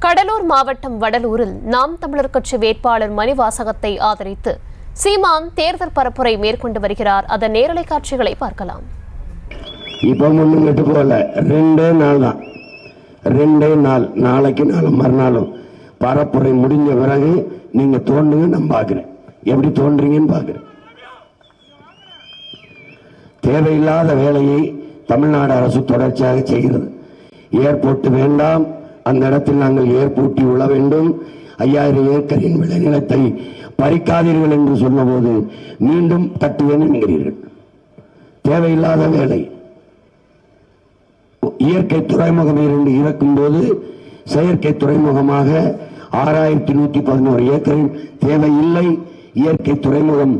கடலூர் மாவட்டம் வடலூரில் நாம் தமிழர் கட்சி வேட்பாளர் மணிவாசகத்தை ஆதரித்து சீமான் தேர்தல் பரப்புரை மேற்கொண்டு வருகிறார். அதன் நேரலை காட்சிகளை பார்க்கலாம். இப்ப முன்னுங்கிட்டு போல 2 நாள் தான், 2 நாள், நாளைக்கு நாளும் மறுநாளும் பரப்புரை முடிஞ்ச பிறகு நீங்க தோன்றுங்க, நான் பாக்குறேன் எப்படி தோன்றீங்கன்னு பாக்குறேன். தேவையில்லாத வேலையை தமிழ்நாடு அரசு தொடர்ச்சியாக செய்கிறது. ஏர்போர்ட் வேண்டாம், அந்த இடத்தில் நாங்கள் ஏற்பூட்டி உள்ள வேண்டும். 5000 ஏக்கரின் விளைநிலத்தை பறிக்காதீர்கள் என்று சொன்னபோது மீண்டும் தட்டுவேன் என்கிறீர்கள். தேவையில்லாத வேலை. இயற்கை துறைமுகம் 2 இறக்கும் போது செயற்கை துறைமுகமாக 6111 ஏக்கரில் தேவையில்லை. இயற்கை துறைமுகம்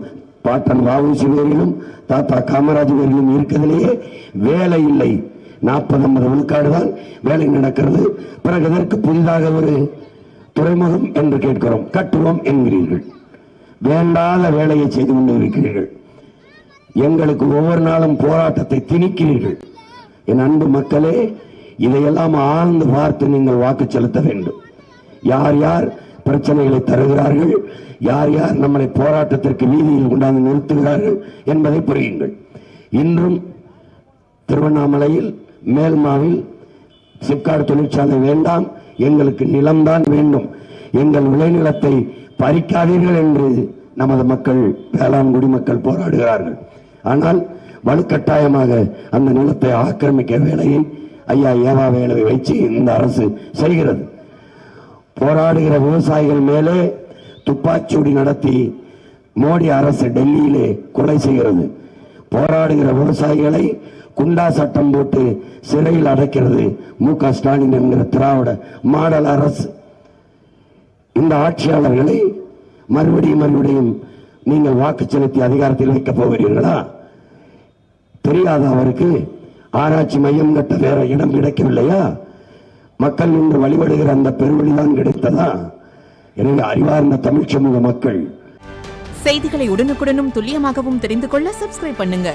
பாட்டன் வ.உ.சி. பேரிலும் தாத்தா காமராஜ் பேரிலும் இருக்கிறதுலேயே வேலை இல்லை. 40-50 விழுக்காடு தான் வேலை நடக்கிறது. பிறகு அதற்கு புதிதாக ஒரு துறைமுகம் என்று கேட்கிறோம், கட்டுவோம் என்கிறீர்கள். வேண்டாத வேலையை செய்து கொண்டு இருக்கிறீர்கள். எங்களுக்கு ஒவ்வொரு நாளும் போராட்டத்தை திணிக்கிறீர்கள். என் அன்பு மக்களே, இதையெல்லாம் ஆழ்ந்து பார்த்து நீங்கள் வாக்கு செலுத்த வேண்டும். யார் யார் பிரச்சனைகளை தருகிறார்கள், யார் யார் நம்மளை போராட்டத்திற்கு வீதியில் கொண்டாந்து நிறுத்துகிறார்கள் என்பதை புரியுங்கள். இன்றும் திருவண்ணாமலையில் மேல்மாவில் சிப்காட் தொழிற்சாலை வேண்டாம், எங்களுக்கு நிலம்தான் வேண்டும், எங்கள் விளைநிலத்தை பறிக்காதீர்கள் என்று நமது மக்கள், வேளாண் குடிமக்கள் போராடுகிறார்கள். ஆனால் வலுக்கட்டாயமாக அந்த நிலத்தை ஆக்கிரமிக்க வேலையை ஐயா ஏவா வேலை வைத்து இந்த அரசு செய்கிறது. போராடுகிற விவசாயிகள் மேலே துப்பாக்கிச்சூடி நடத்தி மோடி அரசு டெல்லியிலே கொலை செய்கிறது. போராடுகிற விவசாயிகளை குண்டா சட்டம் போட்டு சிறையில் அடைக்கிறது மு.க. ஸ்டாலின் என்கிற திராவிட மாடல் அரசு. இந்த ஆட்சியாளர்களை மறுபடியும் நீங்கள் வாக்கு செலுத்தி அதிகாரத்தில் வைக்கப் போகிறீர்களா? தெரியாத அவருக்கு ஆராய்ச்சி மையம் கட்ட வேற இடம் கிடைக்கவில்லையா? மக்கள் இன்று வழிபடுகிற அந்த பெருவழிதான் கிடைத்ததா? எனவே அறிவார்ந்த தமிழ் சமூக மக்கள், செய்திகளை உடனுக்குடனும் துல்லியமாகவும் தெரிந்து கொள்ள சப்ஸ்கிரைப் பண்ணுங்க.